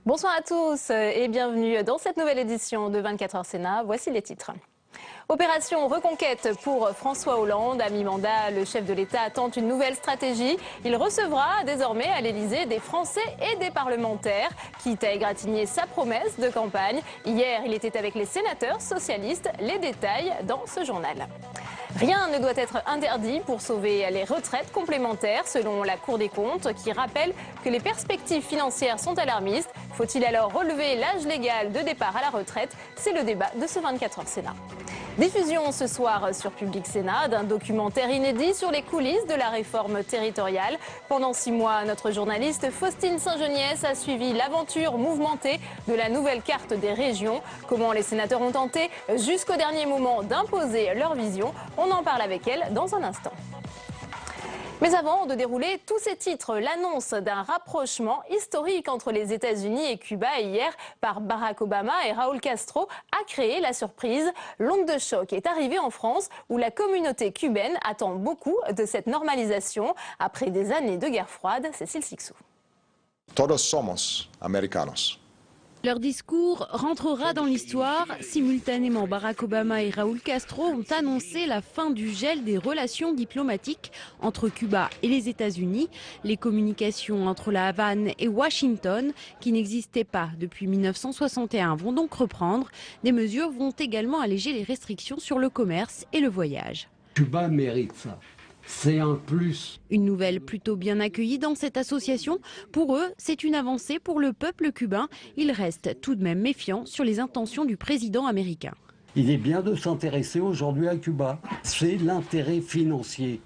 Bonsoir à tous et bienvenue dans cette nouvelle édition de 24 heures Sénat. Voici les titres. Opération reconquête pour François Hollande. À mi-mandat, le chef de l'État tente une nouvelle stratégie. Il recevra désormais à l'Élysée des Français et des parlementaires, quitte à égratigner sa promesse de campagne. Hier, il était avec les sénateurs socialistes. Les détails dans ce journal. Rien ne doit être interdit pour sauver les retraites complémentaires, selon la Cour des comptes, qui rappelle que les perspectives financières sont alarmistes. Faut-il alors relever l'âge légal de départ à la retraite? C'est le débat de ce 24 heures Sénat. Diffusion ce soir sur Public Sénat d'un documentaire inédit sur les coulisses de la réforme territoriale. Pendant 6 mois, notre journaliste Faustine Saint-Geniès a suivi l'aventure mouvementée de la nouvelle carte des régions. Comment les sénateurs ont tenté jusqu'au dernier moment d'imposer leur vision. On en parle avec elle dans un instant. Mais avant de dérouler tous ces titres, l'annonce d'un rapprochement historique entre les États-Unis et Cuba hier par Barack Obama et Raúl Castro a créé la surprise. L'onde de choc est arrivée en France où la communauté cubaine attend beaucoup de cette normalisation. Après des années de guerre froide, Cécile Sixou. Todos somos americanos. Leur discours rentrera dans l'histoire. Simultanément, Barack Obama et Raúl Castro ont annoncé la fin du gel des relations diplomatiques entre Cuba et les États-Unis. Les communications entre la Havane et Washington, qui n'existaient pas depuis 1961, vont donc reprendre. Des mesures vont également alléger les restrictions sur le commerce et le voyage. Cuba mérite ça. C'est un plus. Une nouvelle plutôt bien accueillie dans cette association. Pour eux, c'est une avancée pour le peuple cubain. Ils restent tout de même méfiants sur les intentions du président américain. Il est bien de s'intéresser aujourd'hui à Cuba. C'est l'intérêt financier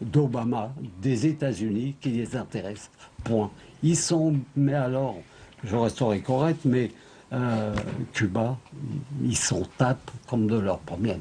d'Obama, des États-Unis, qui les intéresse. Point. Ils sont, mais alors, je resterai correct, mais Cuba, ils s'en tapent comme de leur première.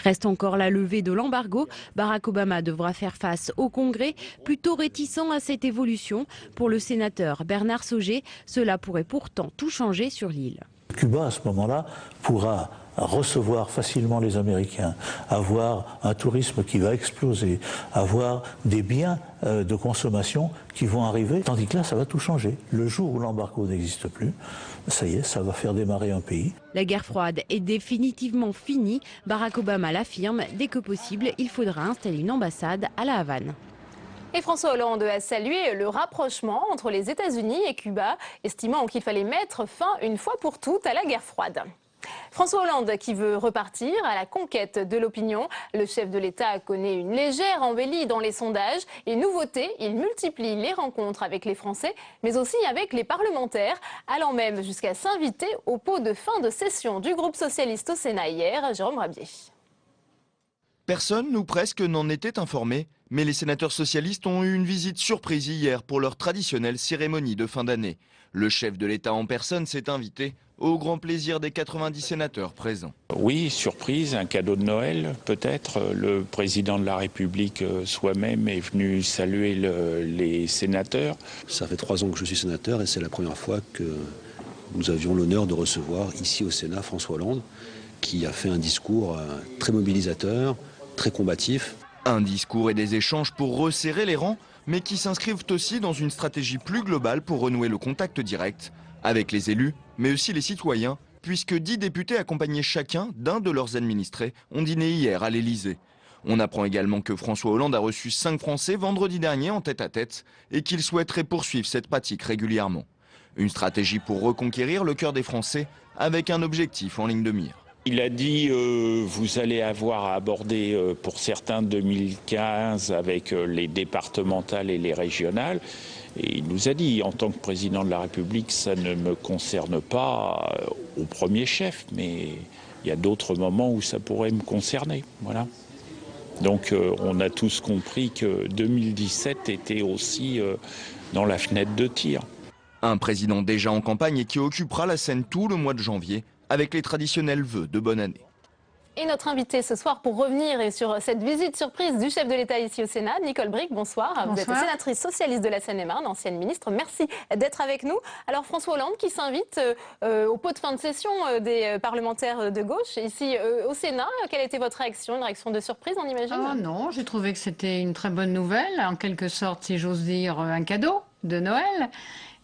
Reste encore la levée de l'embargo. Barack Obama devra faire face au Congrès, plutôt réticent à cette évolution. Pour le sénateur Bernard Sauger, cela pourrait pourtant tout changer sur l'île. Cuba, à ce moment-là, pourra recevoir facilement les Américains, avoir un tourisme qui va exploser, avoir des biens de consommation qui vont arriver, tandis que là, ça va tout changer. Le jour où l'embargo n'existe plus, ça y est, ça va faire démarrer un pays. La guerre froide est définitivement finie. Barack Obama l'affirme, dès que possible, il faudra installer une ambassade à la Havane. Et François Hollande a salué le rapprochement entre les États-Unis et Cuba, estimant qu'il fallait mettre fin une fois pour toutes à la guerre froide. François Hollande qui veut repartir à la conquête de l'opinion. Le chef de l'État connaît une légère embellie dans les sondages. Et nouveauté, il multiplie les rencontres avec les Français, mais aussi avec les parlementaires, allant même jusqu'à s'inviter au pot de fin de session du groupe socialiste au Sénat hier, Jérôme Rabier. Personne ou presque n'en était informé, mais les sénateurs socialistes ont eu une visite surprise hier pour leur traditionnelle cérémonie de fin d'année. Le chef de l'État en personne s'est invité, au grand plaisir des 90 sénateurs présents. Oui, surprise, un cadeau de Noël peut-être. Le président de la République soi-même est venu saluer les sénateurs. Ça fait 3 ans que je suis sénateur et c'est la première fois que nous avions l'honneur de recevoir ici au Sénat François Hollande, qui a fait un discours très mobilisateur, très combatif. Un discours et des échanges pour resserrer les rangs, mais qui s'inscrivent aussi dans une stratégie plus globale pour renouer le contact direct avec les élus, mais aussi les citoyens, puisque 10 députés accompagnés chacun d'un de leurs administrés ont dîné hier à l'Élysée. On apprend également que François Hollande a reçu 5 Français vendredi dernier en tête-à-tête et qu'il souhaiterait poursuivre cette pratique régulièrement. Une stratégie pour reconquérir le cœur des Français avec un objectif en ligne de mire. Il a dit vous allez avoir à aborder pour certains 2015 avec les départementales et les régionales. Et il nous a dit, en tant que président de la République, ça ne me concerne pas au premier chef, mais il y a d'autres moments où ça pourrait me concerner. Voilà. Donc on a tous compris que 2017 était aussi dans la fenêtre de tir. Un président déjà en campagne et qui occupera la scène tout le mois de janvier avec les traditionnels vœux de bonne année. Et notre invité ce soir pour revenir sur cette visite surprise du chef de l'État ici au Sénat, Nicole Bricq, bonsoir. Vous êtes sénatrice socialiste de la Seine-et-Marne, ancienne ministre. Merci d'être avec nous. Alors François Hollande qui s'invite au pot de fin de session des parlementaires de gauche ici au Sénat. Quelle était votre réaction? Une réaction de surprise, on imagine? Non, j'ai trouvé que c'était une très bonne nouvelle, en quelque sorte, si j'ose dire, un cadeau de Noël.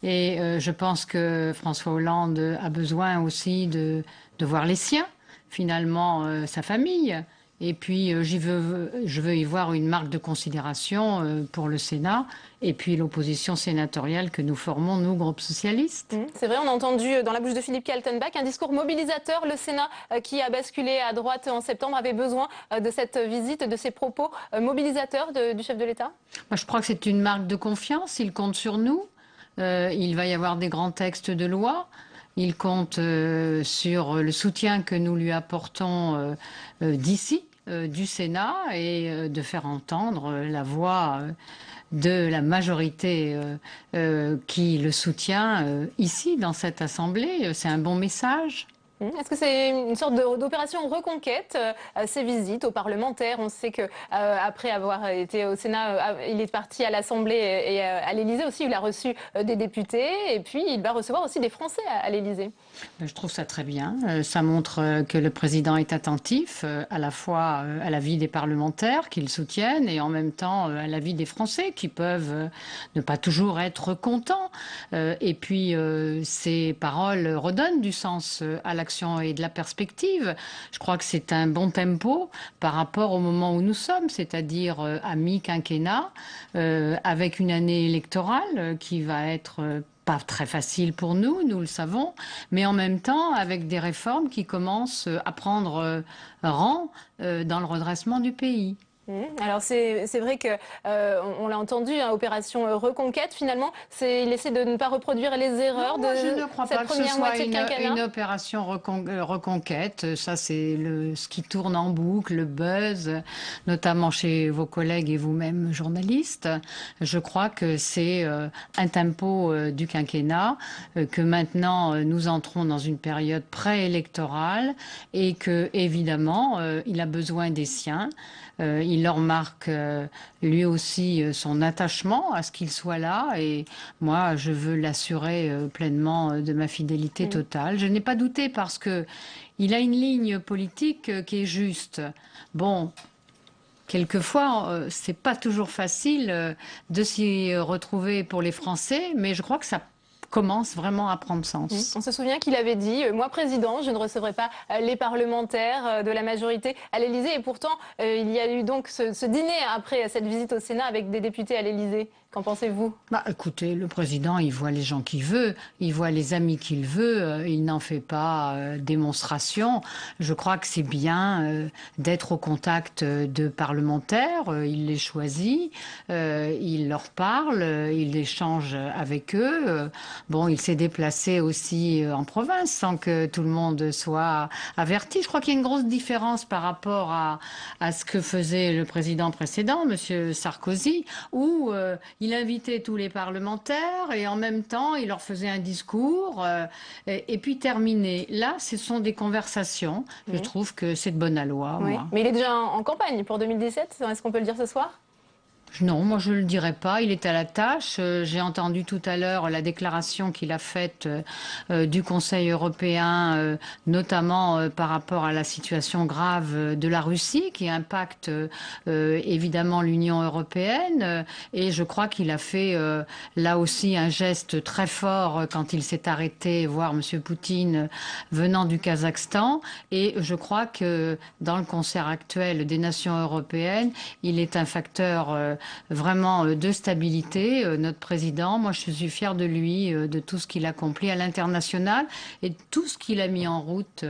Et je pense que François Hollande a besoin aussi de voir les siens, finalement sa famille. Et puis je veux y voir une marque de considération pour le Sénat et puis l'opposition sénatoriale que nous formons, nous, groupe socialiste. C'est vrai, on a entendu dans la bouche de Philippe Kaltenbach un discours mobilisateur. Le Sénat, qui a basculé à droite en septembre, avait besoin de cette visite, de ces propos mobilisateurs du chef de l'État? Moi, je crois que c'est une marque de confiance. Il compte sur nous. Il va y avoir des grands textes de loi. Il compte sur le soutien que nous lui apportons d'ici, du Sénat, et de faire entendre la voix de la majorité qui le soutient ici, dans cette Assemblée. C'est un bon message. Est-ce que c'est une sorte d'opération reconquête, ces visites aux parlementaires? On sait que après avoir été au Sénat, il est parti à l'Assemblée et à l'Élysée aussi. Il a reçu des députés et puis il va recevoir aussi des Français à l'Élysée. Je trouve ça très bien. Ça montre que le président est attentif à la fois à la vie des parlementaires qui le soutiennent et en même temps à la vie des Français qui peuvent ne pas toujours être contents. Et puis ces paroles redonnent du sens à l'action et de la perspective. Je crois que c'est un bon tempo par rapport au moment où nous sommes, c'est-à-dire à mi-quinquennat, avec une année électorale qui va être pas très facile pour nous, nous le savons, mais en même temps avec des réformes qui commencent à prendre rang dans le redressement du pays. Alors c'est vrai que on l'a entendu, hein, opération reconquête, finalement, il essaie de ne pas reproduire les erreurs de je ne crois cette pas que ce première soit moitié de quinquennat. une opération reconquête. Ça, c'est ce qui tourne en boucle, le buzz, notamment chez vos collègues et vous-même journalistes. Je crois que c'est un tempo du quinquennat, que maintenant nous entrons dans une période préélectorale et que évidemment il a besoin des siens. Il leur marque lui aussi son attachement à ce qu'il soit là et moi je veux l'assurer pleinement de ma fidélité totale. Je n'ai pas douté parce que il a une ligne politique qui est juste. Bon, quelquefois c'est pas toujours facile de s'y retrouver pour les Français, mais je crois que ça commence vraiment à prendre sens. On se souvient qu'il avait dit « Moi, président, je ne recevrai pas les parlementaires de la majorité à l'Élysée ». Et pourtant, il y a eu donc ce dîner après cette visite au Sénat avec des députés à l'Élysée. Qu'en pensez-vous? Écoutez, le président, il voit les gens qu'il veut, il voit les amis qu'il veut, il n'en fait pas démonstration. Je crois que c'est bien d'être au contact de parlementaires, il les choisit, il leur parle, il échange avec eux. Bon, il s'est déplacé aussi en province sans que tout le monde soit averti. Je crois qu'il y a une grosse différence par rapport à ce que faisait le président précédent, M. Sarkozy, où il invitait tous les parlementaires et en même temps, il leur faisait un discours et puis terminé. Là, ce sont des conversations. Je trouve que c'est de bonne aloi. Oui. Moi. Mais il est déjà en campagne pour 2017, est-ce qu'on peut le dire ce soir? Non, moi je ne le dirais pas, il est à la tâche. J'ai entendu tout à l'heure la déclaration qu'il a faite du Conseil européen, notamment par rapport à la situation grave de la Russie qui impacte évidemment l'Union européenne. Et je crois qu'il a fait là aussi un geste très fort quand il s'est arrêté voir M. Poutine venant du Kazakhstan. Et je crois que dans le concert actuel des nations européennes, il est un facteur vraiment de stabilité, notre président. Moi, je suis fière de lui, de tout ce qu'il accomplit à l'international et de tout ce qu'il a mis en route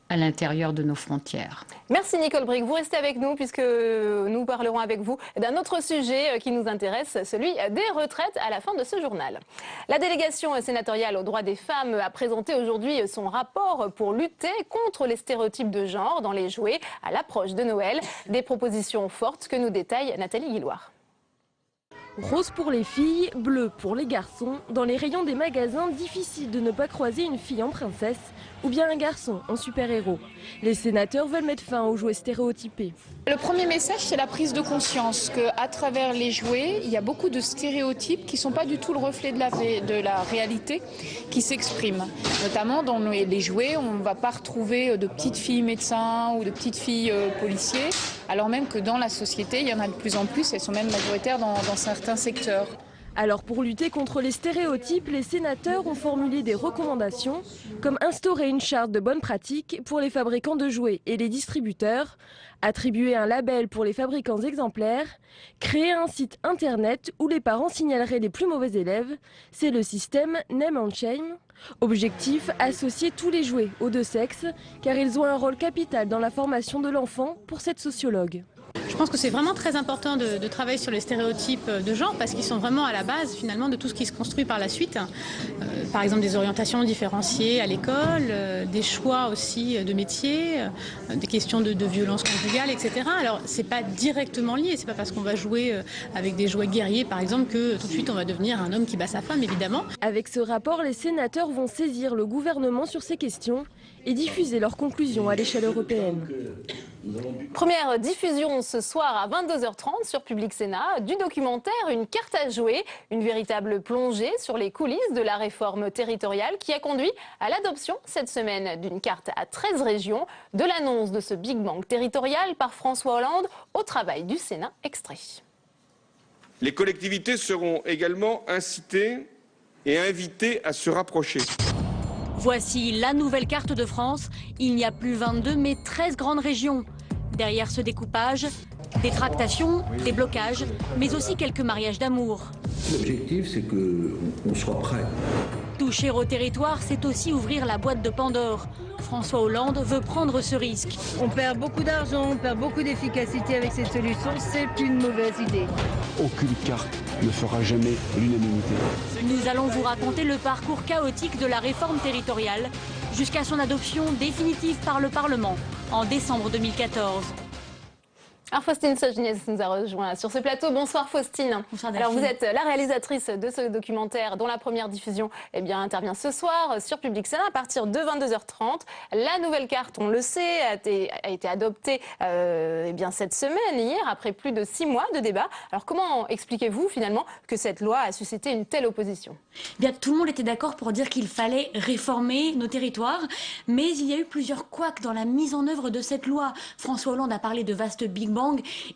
à l'intérieur de nos frontières. Merci Nicole Bricq. Vous restez avec nous puisque nous parlerons avec vous d'un autre sujet qui nous intéresse, celui des retraites à la fin de ce journal. La délégation sénatoriale aux droits des femmes a présenté aujourd'hui son rapport pour lutter contre les stéréotypes de genre dans les jouets à l'approche de Noël. Des propositions fortes que nous détaille Nathalie Guilloire. Rose pour les filles, bleu pour les garçons. Dans les rayons des magasins, difficile de ne pas croiser une fille en princesse ou bien un garçon en super-héros. Les sénateurs veulent mettre fin aux jouets stéréotypés. Le premier message, c'est la prise de conscience qu'à travers les jouets, il y a beaucoup de stéréotypes qui ne sont pas du tout le reflet de la réalité qui s'expriment. Notamment dans les jouets, on ne va pas retrouver de petites filles médecins ou de petites filles policiers, alors même que dans la société, il y en a de plus en plus, elles sont même majoritaires dans certains secteurs. Alors pour lutter contre les stéréotypes, les sénateurs ont formulé des recommandations comme instaurer une charte de bonnes pratiques pour les fabricants de jouets et les distributeurs, attribuer un label pour les fabricants exemplaires, créer un site internet où les parents signaleraient les plus mauvais élèves, c'est le système Name and Shame. Objectif, associer tous les jouets aux deux sexes car ils ont un rôle capital dans la formation de l'enfant pour cette sociologue. Je pense que c'est vraiment très important de travailler sur les stéréotypes de genre parce qu'ils sont vraiment à la base finalement de tout ce qui se construit par la suite. Par exemple des orientations différenciées à l'école, des choix aussi de métier, des questions de violence conjugale, etc. Alors c'est pas directement lié, c'est pas parce qu'on va jouer avec des jouets guerriers par exemple que tout de suite on va devenir un homme qui bat sa femme évidemment. Avec ce rapport, les sénateurs vont saisir le gouvernement sur ces questions et diffuser leurs conclusions à l'échelle européenne. Première diffusion ce soir à 22h30 sur Public Sénat du documentaire Une carte à jouer, une véritable plongée sur les coulisses de la réforme territoriale qui a conduit à l'adoption cette semaine d'une carte à 13 régions, de l'annonce de ce Big Bang territorial par François Hollande au travail du Sénat. Extrait. Les collectivités seront également incitées et invitées à se rapprocher. Voici la nouvelle carte de France. Il n'y a plus 22 mais 13 grandes régions. Derrière ce découpage, des tractations, des blocages, mais aussi quelques mariages d'amour. L'objectif, c'est qu'on soit prêt. Toucher au territoire, c'est aussi ouvrir la boîte de Pandore. François Hollande veut prendre ce risque. On perd beaucoup d'argent, on perd beaucoup d'efficacité avec cette solution. C'est une mauvaise idée. Aucune carte ne fera jamais l'unanimité. Nous allons vous raconter le parcours chaotique de la réforme territoriale jusqu'à son adoption définitive par le Parlement en décembre 2014. Alors Faustine Saginès nous a rejoint sur ce plateau. Bonsoir Faustine. Bonsoir Alors vous êtes la réalisatrice de ce documentaire dont la première diffusion intervient ce soir sur Public Sénat à partir de 22h30. La nouvelle carte, on le sait, a été adoptée cette semaine, hier, après plus de 6 mois de débat. Alors comment expliquez-vous finalement que cette loi a suscité une telle opposition ? Bien, tout le monde était d'accord pour dire qu'il fallait réformer nos territoires, mais il y a eu plusieurs couacs dans la mise en œuvre de cette loi. François Hollande a parlé de vaste Big Bang.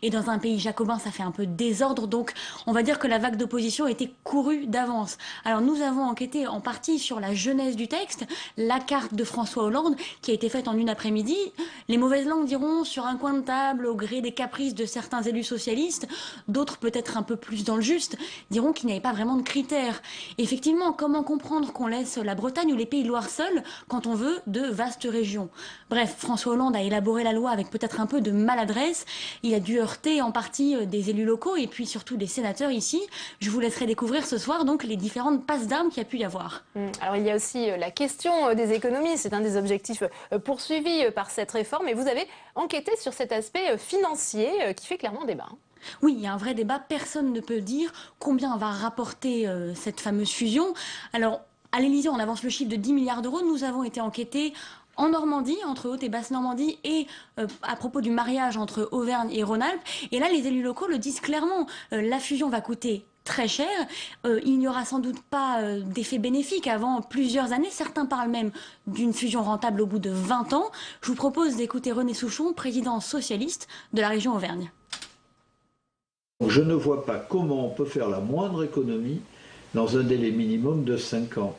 Et dans un pays jacobin, ça fait un peu désordre. Donc, on va dire que la vague d'opposition était courue d'avance. Alors, nous avons enquêté en partie sur la genèse du texte, la carte de François Hollande, qui a été faite en une après-midi. Les mauvaises langues diront sur un coin de table, au gré des caprices de certains élus socialistes. D'autres, peut-être un peu plus dans le juste, diront qu'il n'y avait pas vraiment de critères. Et effectivement, comment comprendre qu'on laisse la Bretagne ou les Pays de Loire seuls quand on veut de vastes régions ? Bref, François Hollande a élaboré la loi avec peut-être un peu de maladresse. Il a dû heurter en partie des élus locaux et puis surtout des sénateurs ici. Je vous laisserai découvrir ce soir donc les différentes passes d'armes qu'il y a pu y avoir. Alors il y a aussi la question des économies. C'est un des objectifs poursuivis par cette réforme. Et vous avez enquêté sur cet aspect financier qui fait clairement débat. Oui, il y a un vrai débat. Personne ne peut dire combien va rapporter cette fameuse fusion. Alors, à l'Élysée, on avance le chiffre de 10 milliards d'euros. Nous avons été enquêtés en Normandie, entre Haute et Basse-Normandie, et à propos du mariage entre Auvergne et Rhône-Alpes. Et là, les élus locaux le disent clairement, la fusion va coûter très cher, il n'y aura sans doute pas d'effet bénéfique avant plusieurs années. Certains parlent même d'une fusion rentable au bout de 20 ans. Je vous propose d'écouter René Souchon, président socialiste de la région Auvergne. Je ne vois pas comment on peut faire la moindre économie dans un délai minimum de 5 ans.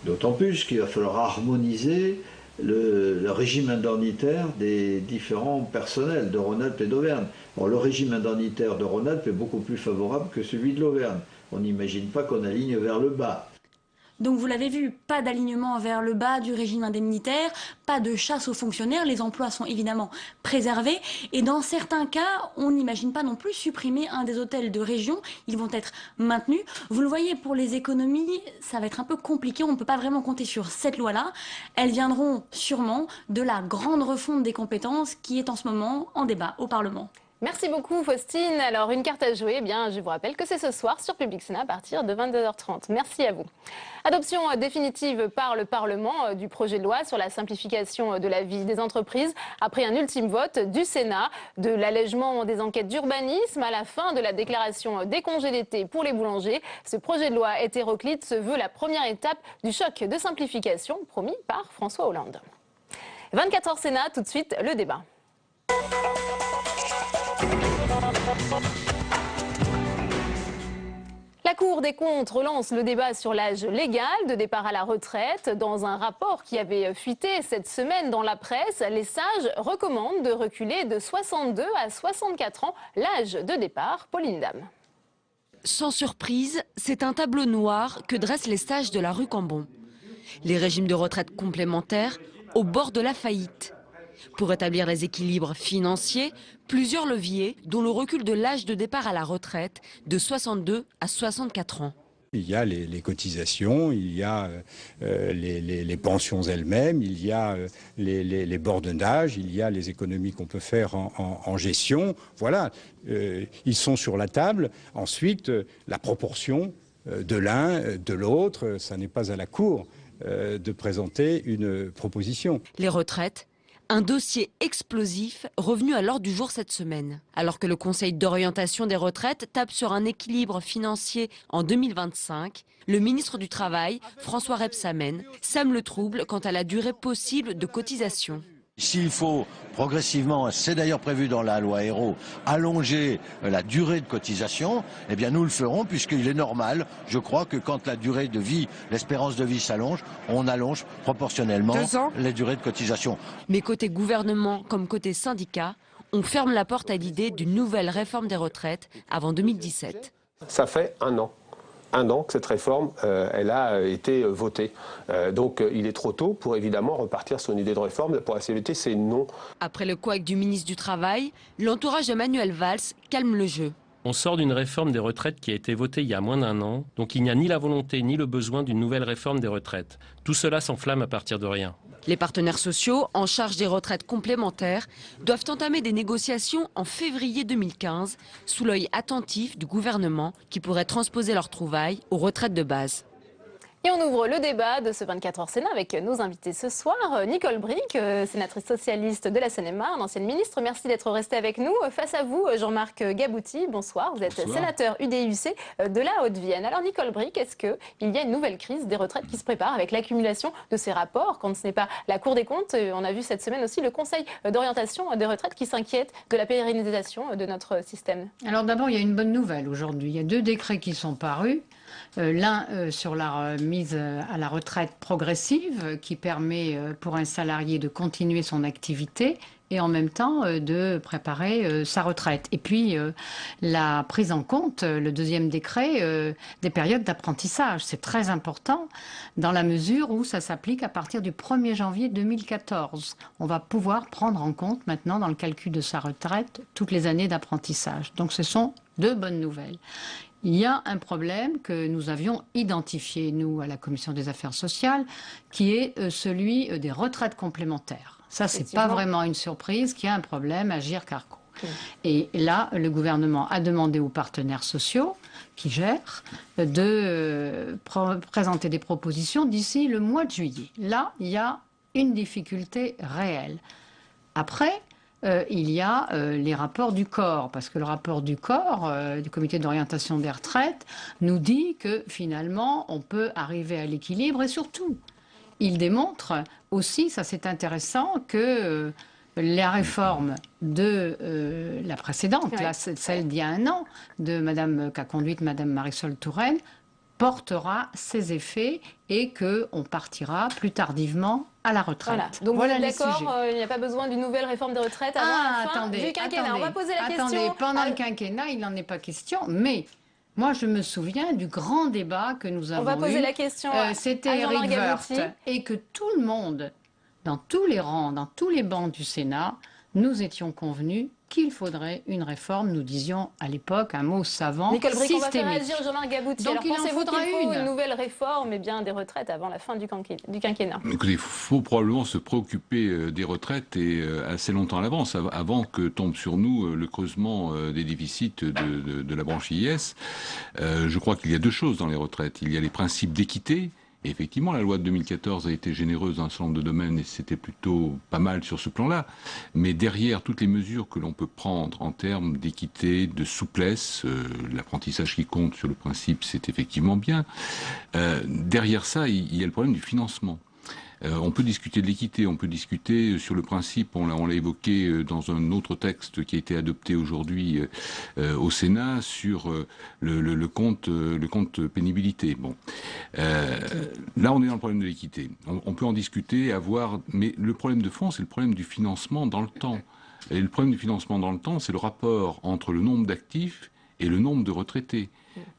D'autant plus qu'il va falloir harmoniser le régime indemnitaire des différents personnels de Rhône-Alpes et d'Auvergne. Bon, le régime indemnitaire de Rhône-Alpes est beaucoup plus favorable que celui de l'Auvergne. On n'imagine pas qu'on aligne vers le bas. Donc vous l'avez vu, pas d'alignement vers le bas du régime indemnitaire, pas de chasse aux fonctionnaires, les emplois sont évidemment préservés et dans certains cas, on n'imagine pas non plus supprimer un des hôtels de région, ils vont être maintenus. Vous le voyez, pour les économies, ça va être un peu compliqué, on ne peut pas vraiment compter sur cette loi-là. Elles viendront sûrement de la grande refonte des compétences qui est en ce moment en débat au Parlement. Merci beaucoup Faustine. Alors une carte à jouer, je vous rappelle que c'est ce soir sur Public Sénat à partir de 22h30. Merci à vous. Adoption définitive par le Parlement du projet de loi sur la simplification de la vie des entreprises après un ultime vote du Sénat, de l'allègement des enquêtes d'urbanisme à la fin de la déclaration des congés d'été pour les boulangers. Ce projet de loi hétéroclite se veut la première étape du choc de simplification promis par François Hollande. 24h Sénat, tout de suite le débat. La Cour Cour des comptes relance le débat sur l'âge légal de départ à la retraite. Dans un rapport qui avait fuité cette semaine dans la presse, les sages recommandent de reculer de 62 à 64 ans l'âge de départ. Pauline Dame. Sans surprise, c'est un tableau noir que dressent les sages de la rue Cambon. Les régimes de retraite complémentaires au bord de la faillite. Pour établir les équilibres financiers, plusieurs leviers, dont le recul de l'âge de départ à la retraite de 62 à 64 ans. Il y a les cotisations, il y a les pensions elles-mêmes, il y a les bornes d'âge, il y a les économies qu'on peut faire en gestion. Voilà, ils sont sur la table. Ensuite, la proportion de l'un, de l'autre, ça n'est pas à la Cour de présenter une proposition. Les retraites, un dossier explosif revenu à l'ordre du jour cette semaine. Alors que le Conseil d'orientation des retraites tape sur un équilibre financier en 2025, le ministre du Travail, François Rebsamen, sème le trouble quant à la durée possible de cotisation. S'il faut progressivement, c'est d'ailleurs prévu dans la loi Hérault, allonger la durée de cotisation, eh bien nous le ferons puisqu'il est normal, je crois, que quand la durée de vie, l'espérance de vie s'allonge, on allonge proportionnellement les durées de cotisation. Mais côté gouvernement comme côté syndicat, on ferme la porte à l'idée d'une nouvelle réforme des retraites avant 2017. Ça fait un an que cette réforme elle a été votée. Donc il est trop tôt pour évidemment repartir sur une idée de réforme. Pour la CGT, c'est non. Après le couac du ministre du Travail, l'entourage de Manuel Valls calme le jeu. On sort d'une réforme des retraites qui a été votée il y a moins d'un an, donc il n'y a ni la volonté ni le besoin d'une nouvelle réforme des retraites. Tout cela s'enflamme à partir de rien. Les partenaires sociaux, en charge des retraites complémentaires, doivent entamer des négociations en février 2015, sous l'œil attentif du gouvernement qui pourrait transposer leurs trouvailles aux retraites de base. Et on ouvre le débat de ce 24h Sénat avec nos invités ce soir. Nicole Bricq, sénatrice socialiste de la Seine-et-Marne, ancienne ministre, merci d'être restée avec nous. Face à vous, Jean-Marc Gabouty, bonsoir. Vous êtes sénateur UDI-UC de la Haute-Vienne. Alors Nicole Bricq, est-ce qu'il y a une nouvelle crise des retraites qui se prépare avec l'accumulation de ces rapports? Quand ce n'est pas la Cour des comptes, on a vu cette semaine aussi le Conseil d'orientation des retraites qui s'inquiète de la pérennisation de notre système. Alors d'abord, il y a une bonne nouvelle aujourd'hui. Il y a 2 décrets qui sont parus. L'un sur la mise à la retraite progressive qui permet pour un salarié de continuer son activité et en même temps de préparer sa retraite. Et puis la prise en compte, le 2e décret, des périodes d'apprentissage. C'est très important dans la mesure où ça s'applique à partir du 1er janvier 2014. On va pouvoir prendre en compte maintenant dans le calcul de sa retraite toutes les années d'apprentissage. Donc ce sont 2 bonnes nouvelles. Il y a un problème que nous avions identifié, nous, à la Commission des affaires sociales, qui est celui des retraites complémentaires. Ça, c'est pas vraiment une surprise qu'il y a un problème à Agirc-Arrco. Et là, le gouvernement a demandé aux partenaires sociaux qui gèrent de présenter des propositions d'ici le mois de juillet. Là, il y a une difficulté réelle. Après, il y a les rapports du corps, parce que le rapport du corps, du comité d'orientation des retraites, nous dit que finalement, on peut arriver à l'équilibre et surtout, il démontre aussi, ça c'est intéressant, que la réforme de la précédente, là, celle d'il y a un an, qu'a conduite Madame Marisol Touraine, portera ses effets et qu'on partira plus tardivement à la retraite. Voilà. Donc voilà, vous êtes d'accord, il n'y a pas besoin d'une nouvelle réforme des retraites avant la fin du quinquennat. On va poser la question. Pendant le quinquennat, il n'en est pas question, mais moi je me souviens du grand débat que nous avons eu. On va poser la question c'était Éric Woerth, et que tout le monde, dans tous les rangs, dans tous les bancs du Sénat, nous étions convenus qu'il faudrait une réforme, nous disions à l'époque un mot savant, Nicole Bricq, systémique. on va faire réagir Jean-Marc Gabouty. Donc alors pensez-vous qu'il faut une nouvelle réforme des retraites avant la fin du quinquennat? Écoutez, il faut probablement se préoccuper des retraites et assez longtemps à l'avance, avant que tombe sur nous le creusement des déficits de la branche IS. Je crois qu'il y a 2 choses dans les retraites. Il y a les principes d'équité. Et effectivement, la loi de 2014 a été généreuse dans un certain nombre de domaines et c'était plutôt pas mal sur ce plan-là. Mais derrière toutes les mesures que l'on peut prendre en termes d'équité, de souplesse, l'apprentissage qui compte sur le principe, c'est effectivement bien. Derrière ça, il y a le problème du financement. On peut discuter de l'équité, on peut discuter sur le principe, on l'a évoqué dans un autre texte qui a été adopté aujourd'hui au Sénat sur le compte pénibilité. Bon, là on est dans le problème de l'équité. On peut en discuter, mais le problème de fond, c'est le problème du financement dans le temps. Et le problème du financement dans le temps, c'est le rapport entre le nombre d'actifs et le nombre de retraités.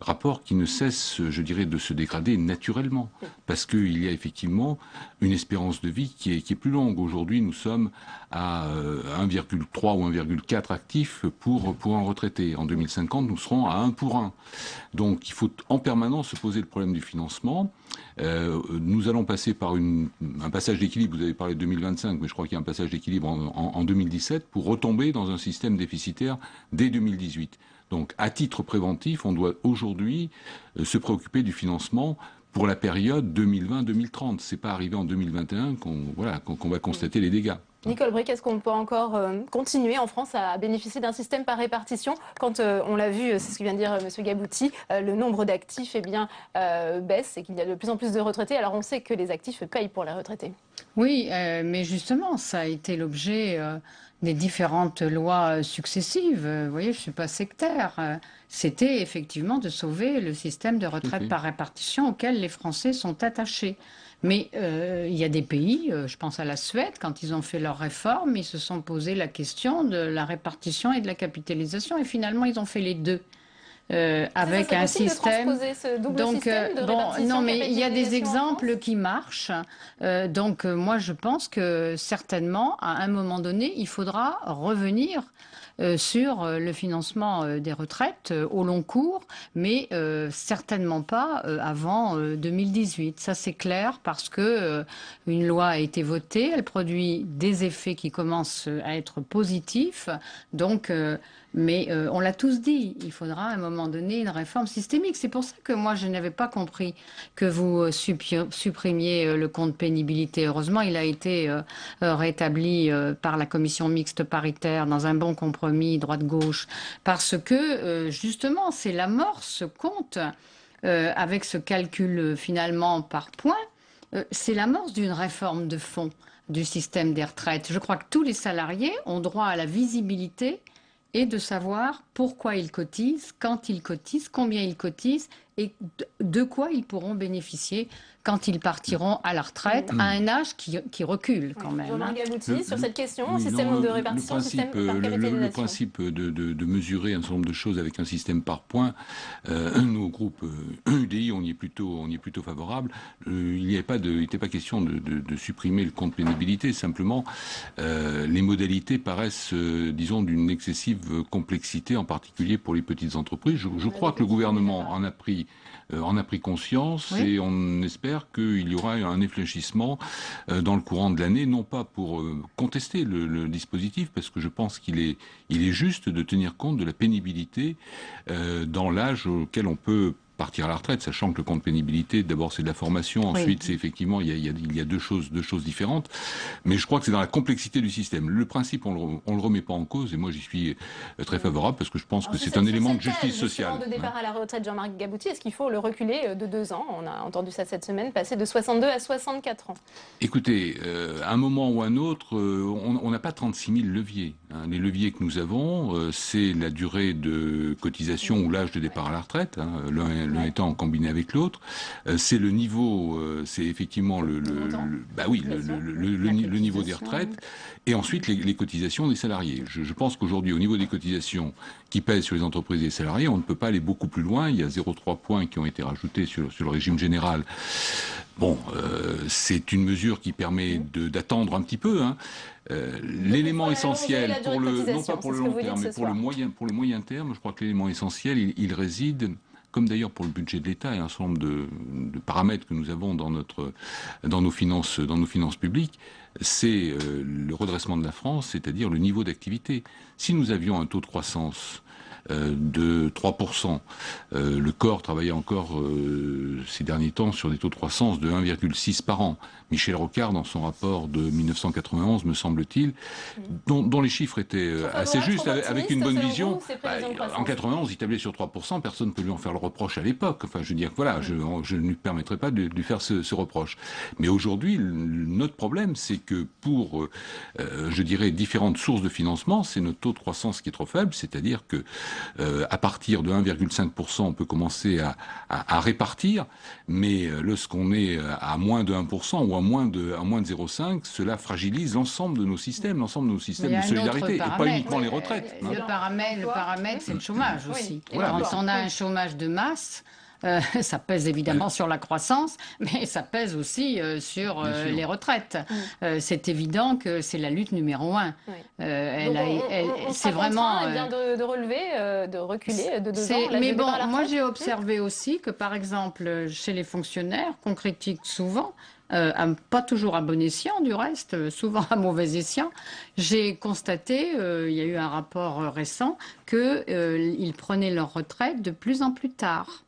Rapport qui ne cesse, je dirais, de se dégrader naturellement. Parce qu'il y a effectivement une espérance de vie qui est plus longue. Aujourd'hui, nous sommes à 1,3 ou 1,4 actifs pour un retraité. En 2050, nous serons à 1 pour 1. Donc il faut en permanence se poser le problème du financement. Nous allons passer par un passage d'équilibre, vous avez parlé de 2025, mais je crois qu'il y a un passage d'équilibre en 2017 pour retomber dans un système déficitaire dès 2018. Donc, à titre préventif, on doit aujourd'hui se préoccuper du financement pour la période 2020-2030. C'est pas arrivé en 2021 qu'on va constater les dégâts. Nicole Bricq, est-ce qu'on peut encore continuer en France à bénéficier d'un système par répartition quand on l'a vu, c'est ce que vient de dire M. Gabouty, le nombre d'actifs baisse et qu'il y a de plus en plus de retraités. Alors on sait que les actifs payent pour les retraités. Oui, mais justement, ça a été l'objet des différentes lois successives. Vous voyez, je ne suis pas sectaire. C'était effectivement de sauver le système de retraite par répartition auquel les Français sont attachés. Mais il y a des pays, je pense à la Suède, quand ils ont fait leur réforme, ils se sont posé la question de la répartition et de la capitalisation, et finalement ils ont fait les deux. Avec un système. De transposer ce double système de répartition, non, mais il y a des exemples qui marchent. Donc moi je pense que certainement à un moment donné il faudra revenir sur le financement des retraites au long cours, mais certainement pas avant 2018. Ça c'est clair parce que une loi a été votée, elle produit des effets qui commencent à être positifs. Donc mais on l'a tous dit, il faudra à un moment donné une réforme systémique. C'est pour ça que moi, je n'avais pas compris que vous supprimiez le compte pénibilité. Heureusement, il a été rétabli par la commission mixte paritaire dans un bon compromis droite-gauche. Parce que, justement, c'est l'amorce, ce compte, avec ce calcul finalement par points, c'est l'amorce d'une réforme de fond du système des retraites. Je crois que tous les salariés ont droit à la visibilité et de savoir pourquoi ils cotisent, quand ils cotisent, combien ils cotisent et de quoi ils pourront bénéficier quand ils partiront à la retraite à un âge qui recule quand même. Jean-Marc Gabouty, sur cette question, système de répartition, système par capitalisation. Le principe de mesurer un certain nombre de choses avec un système par points, nous au groupe UDI, on y est plutôt favorable. Il n'était pas question de supprimer le compte pénibilité, simplement les modalités paraissent, disons, d'une excessive complexité, en particulier pour les petites entreprises. Je crois que le gouvernement en a pris conscience, oui. Et on espère qu'il y aura un infléchissement dans le courant de l'année, non pas pour contester le dispositif, parce que je pense qu'il est juste de tenir compte de la pénibilité dans l'âge auquel on peut partir à la retraite, sachant que le compte pénibilité, d'abord c'est de la formation, ensuite c'est effectivement il y a deux choses différentes, mais je crois que c'est dans la complexité du système. Le principe on le remet pas en cause et moi j'y suis très favorable parce que je pense que c'est un élément de justice sociale. De départ à la retraite, Jean-Marc Gabouty, est-ce qu'il faut le reculer de 2 ans? On a entendu ça cette semaine, passer de 62 à 64 ans. Écoutez, à un moment ou à un autre, on n'a pas 36 000 leviers. Hein. Les leviers que nous avons, c'est la durée de cotisation ou l'âge de départ à la retraite. Hein. L'un étant combiné avec l'autre, c'est le niveau, c'est effectivement le niveau des retraites, et ensuite les cotisations des salariés. Je pense qu'aujourd'hui, au niveau des cotisations qui pèsent sur les entreprises et les salariés, on ne peut pas aller beaucoup plus loin. Il y a 0,3 points qui ont été rajoutés sur le régime général. Bon, c'est une mesure qui permet d'attendre un petit peu. Hein. L'élément essentiel, non pas pour le long terme, mais pour le moyen terme, je crois que l'élément essentiel, il réside, comme d'ailleurs pour le budget de l'État et un certain nombre de paramètres que nous avons dans nos finances publiques, c'est le redressement de la France, c'est-à-dire le niveau d'activité. Si nous avions un taux de croissance de 3%. Le corps travaillait encore ces derniers temps sur des taux de croissance de 1,6 par an. Michel Rocard, dans son rapport de 1991, me semble-t-il, dont les chiffres étaient assez justes, avec une bonne vision. En 91, il tablait sur 3%, personne ne peut lui en faire le reproche à l'époque. Enfin, je veux dire, voilà, je ne lui permettrai pas de lui faire ce reproche. Mais aujourd'hui, notre problème, c'est que pour, je dirais, différentes sources de financement, c'est notre taux de croissance qui est trop faible, c'est-à-dire que à partir de 1,5%, on peut commencer à répartir, mais lorsqu'on est à moins de 1% ou à moins de 0,5, cela fragilise l'ensemble de nos systèmes, de solidarité, et pas uniquement les retraites. Le paramètre, c'est le chômage aussi. Voilà, quand on a un chômage de masse, ça pèse évidemment sur la croissance, mais ça pèse aussi sur les retraites. C'est évident que c'est la lutte numéro 1. C'est vraiment de relever, de reculer de 2 ans. Mais bon, moi j'ai observé aussi que par exemple chez les fonctionnaires, qu'on critique souvent, pas toujours à bon escient du reste, souvent à mauvais escient, j'ai constaté, il y a eu un rapport récent, qu'ils prenaient leur retraite de plus en plus tard.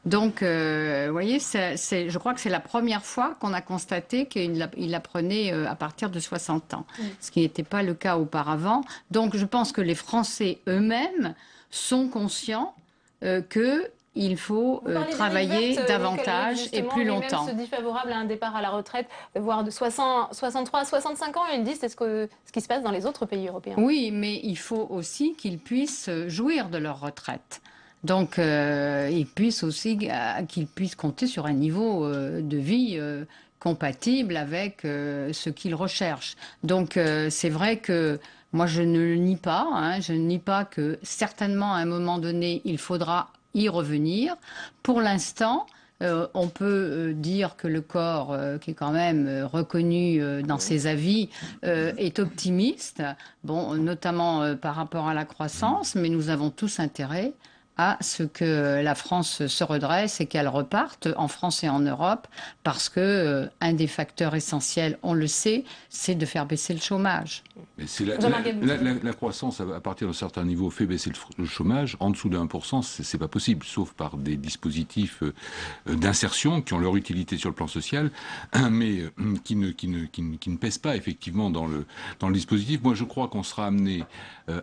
Donc, vous voyez, je crois que c'est la première fois qu'on a constaté qu'il la prenait à partir de 60 ans, ce qui n'était pas le cas auparavant. Donc, je pense que les Français eux-mêmes sont conscients qu'il faut travailler davantage et plus longtemps. Lui-même se dit favorable à un départ à la retraite, voire de 63 à 65 ans. Ils disent c'est ce qui se passe dans les autres pays européens. Oui, mais il faut aussi qu'ils puissent jouir de leur retraite. Donc, qu'ils puissent compter sur un niveau de vie compatible avec ce qu'ils recherchent. Donc, c'est vrai que moi, je ne le nie pas. Je ne nie pas que certainement, à un moment donné, il faudra y revenir. Pour l'instant, on peut dire que le corps, qui est quand même reconnu dans ses avis, est optimiste, bon, notamment par rapport à la croissance, mais nous avons tous intérêt à ce que la France se redresse et qu'elle reparte en France et en Europe, parce que un des facteurs essentiels, on le sait, c'est de faire baisser le chômage. Mais la croissance, à partir d'un certain niveau, fait baisser le chômage. En dessous de 1%, c'est pas possible, sauf par des dispositifs d'insertion qui ont leur utilité sur le plan social, mais qui ne pèsent pas effectivement dans le dispositif. Moi, je crois qu'on sera amené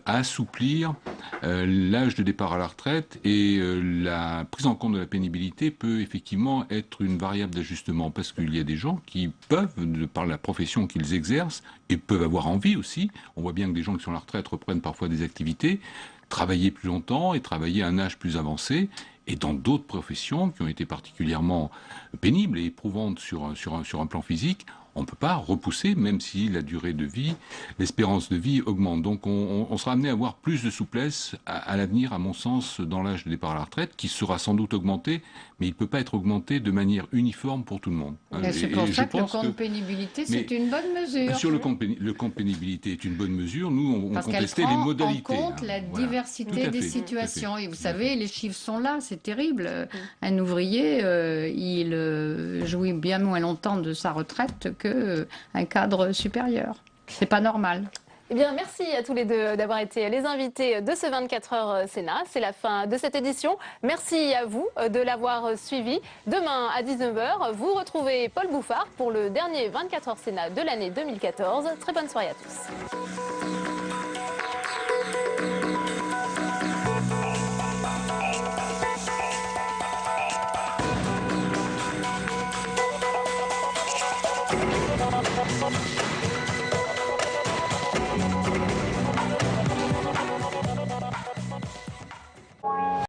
à assouplir l'âge de départ à la retraite, et la prise en compte de la pénibilité peut effectivement être une variable d'ajustement, parce qu'il y a des gens qui peuvent, de par la profession qu'ils exercent, et peuvent avoir envie aussi, on voit bien que des gens qui sont à la retraite reprennent parfois des activités, travailler plus longtemps et travailler à un âge plus avancé, et dans d'autres professions qui ont été particulièrement pénibles et éprouvantes sur un plan physique, on ne peut pas repousser, même si la durée de vie, l'espérance de vie augmente. Donc on sera amené à avoir plus de souplesse à l'avenir, à mon sens, dans l'âge de départ à la retraite, qui sera sans doute augmenté, mais il ne peut pas être augmenté de manière uniforme pour tout le monde. C'est pour ça que le compte pénibilité, c'est une bonne mesure. Sur le compte pénibilité est une bonne mesure. Nous, on contestait les modalités. Parce qu'elle prend en compte la diversité des situations. Et vous savez, les chiffres sont là, c'est terrible. Un ouvrier, il jouit bien moins longtemps de sa retraite qu'un cadre supérieur. C'est pas normal. Eh bien, merci à tous les deux d'avoir été les invités de ce 24 heures Sénat. C'est la fin de cette édition. Merci à vous de l'avoir suivi. Demain à 19h, vous retrouvez Paul Bouffard pour le dernier 24 heures Sénat de l'année 2014. Très bonne soirée à tous.